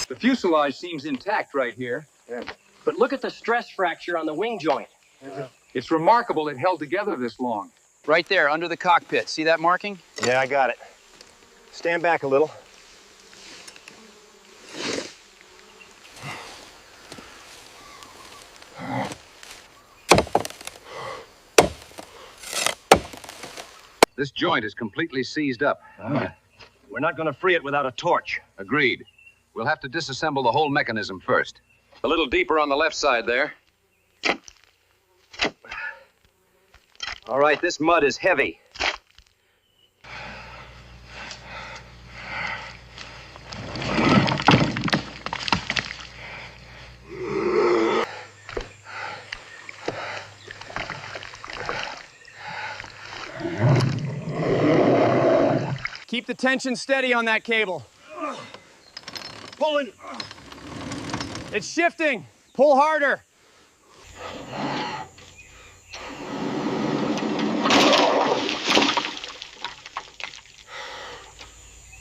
The fuselage seems intact right here. Yeah. But look at the stress fracture on the wing joint. It's remarkable it held together this long. Right there, under the cockpit. See that marking? Yeah, I got it. Stand back a little. This joint is completely seized up. We're not going to free it without a torch. Agreed. We'll have to disassemble the whole mechanism first. A little deeper on the left side there. All right, this mud is heavy. Keep the tension steady on that cable. Pulling. It's shifting. Pull harder.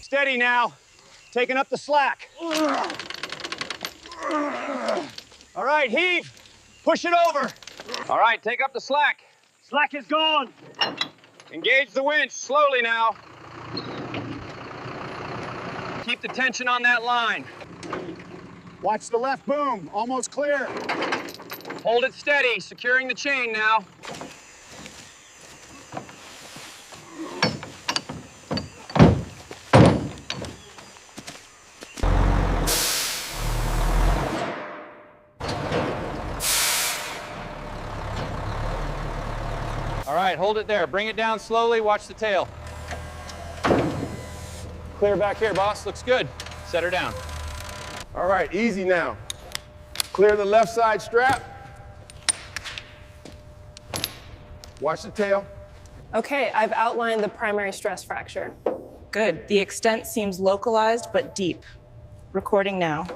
Steady now. Taking up the slack. All right, heave. Push it over. All right, take up the slack. Slack is gone. Engage the winch slowly now. Keep the tension on that line. Watch the left boom, almost clear. Hold it steady, securing the chain now. All right, hold it there. Bring it down slowly, watch the tail. Clear back here, boss. Looks good. Set her down. All right, easy now. Clear the left side strap. Watch the tail. Okay, I've outlined the primary stress fracture. Good. The extent seems localized but deep. Recording now.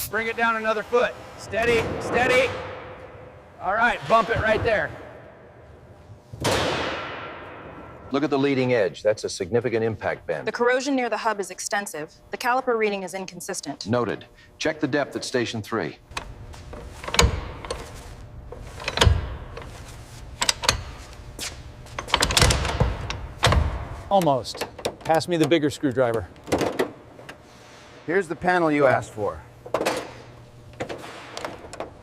Bring it down another foot. Steady, steady. All right, bump it right there. Look at the leading edge. That's a significant impact bend. The corrosion near the hub is extensive. The caliper reading is inconsistent. Noted. Check the depth at Station 3. Almost. Pass me the bigger screwdriver. Here's the panel you asked for.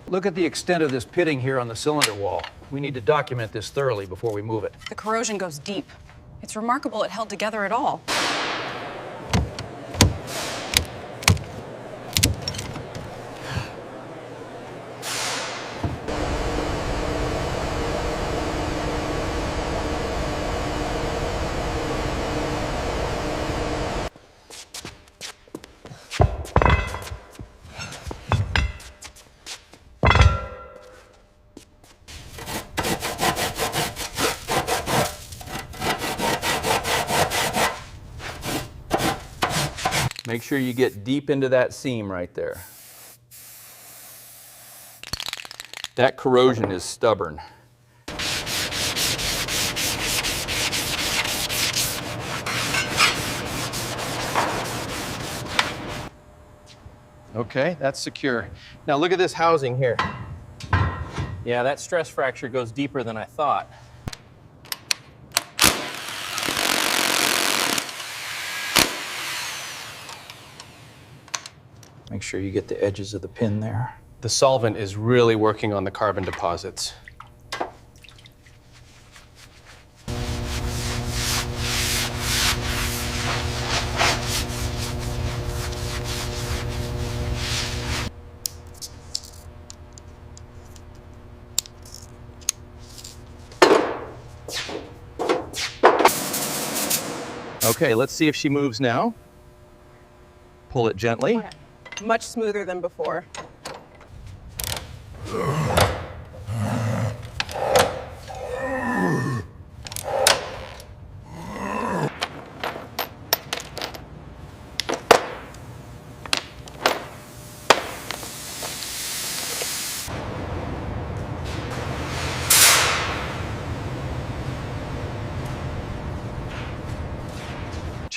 Look at the extent of this pitting here on the cylinder wall. We need to document this thoroughly before we move it. The corrosion goes deep. It's remarkable it held together at all. Make sure you get deep into that seam right there. That corrosion is stubborn. Okay, that's secure. Now look at this housing here. Yeah, that stress fracture goes deeper than I thought. Make sure you get the edges of the pin there. The solvent is really working on the carbon deposits. Okay, let's see if she moves now. Pull it gently. Okay. Much smoother than before.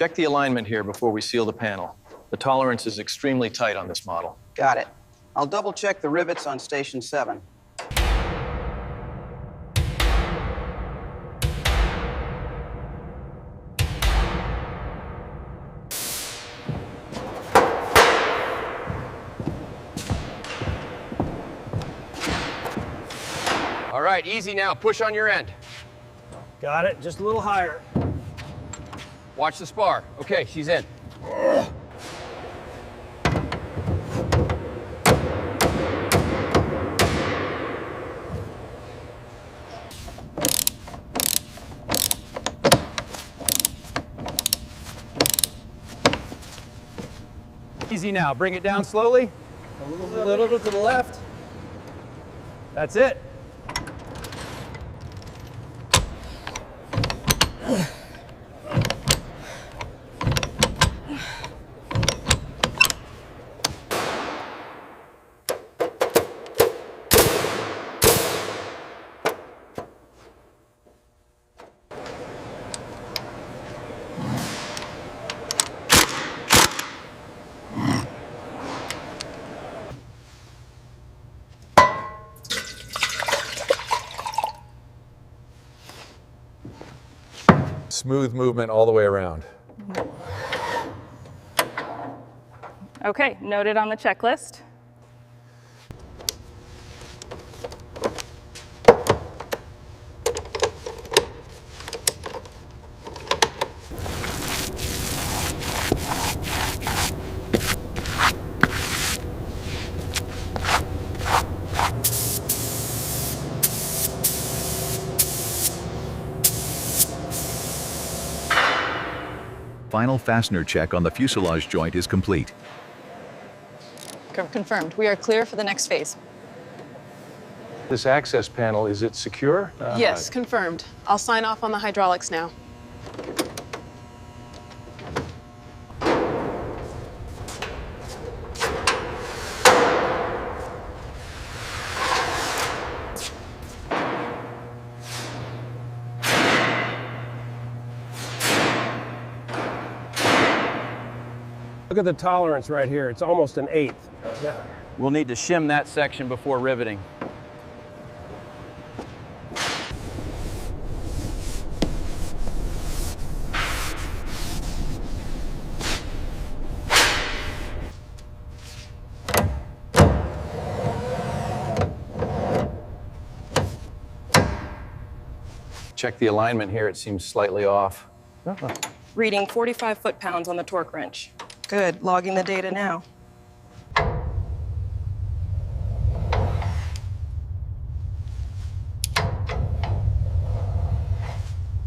Check the alignment here before we seal the panel. The tolerance is extremely tight on this model. Got it. I'll double check the rivets on station 7. All right, easy now. Push on your end. Got it. Just a little higher. Watch the spar. Okay, she's in. Easy now. Bring it down slowly. A little to the left. That's it. Smooth movement all the way around. Okay, noted on the checklist. Final fastener check on the fuselage joint is complete. Confirmed. We are clear for the next phase. This access panel, is it secure? Yes, confirmed. I'll sign off on the hydraulics now. Look at the tolerance right here. It's almost an 1/8. Yeah. We'll need to shim that section before riveting. Check the alignment here. It seems slightly off. Reading 45 foot-pounds on the torque wrench. Good, logging the data now.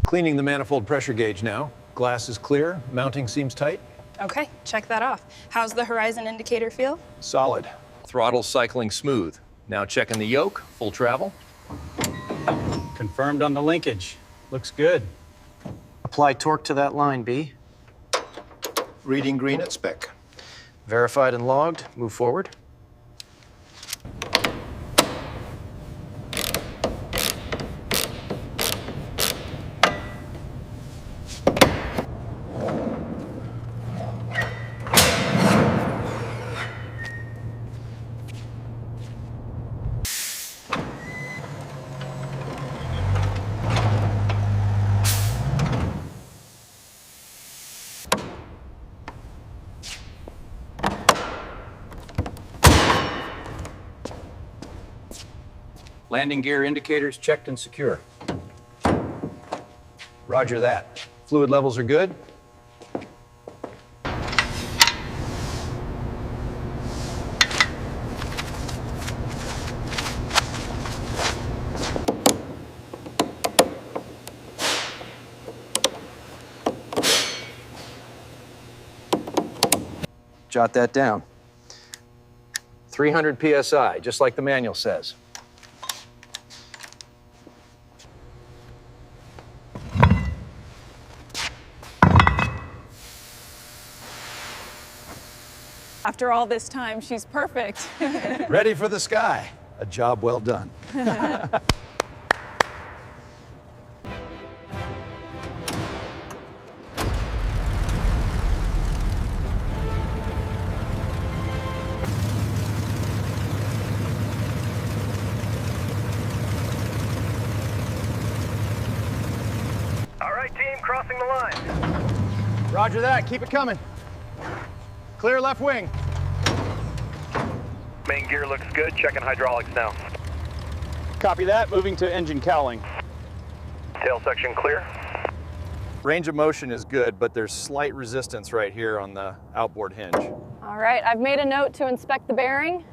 Cleaning the manifold pressure gauge now. Glass is clear. Mounting seems tight. Okay, check that off. How's the horizon indicator feel? Solid. Throttle cycling smooth. Now checking the yoke, full travel. Confirmed on the linkage. Looks good. Apply torque to that line, B. Reading green at spec. Verified and logged. Move forward. Landing gear indicators checked and secure. Roger that. Fluid levels are good. Jot that down. 300 PSI, just like the manual says. After all this time, she's perfect. Ready for the sky. A job well done. crossing the line. Roger that. Keep it coming. Clear left wing. Main gear looks good. Checking hydraulics now. Copy that. Moving to engine cowling. Tail section clear. Range of motion is good, but there's slight resistance right here on the outboard hinge. All right, I've made a note to inspect the bearing.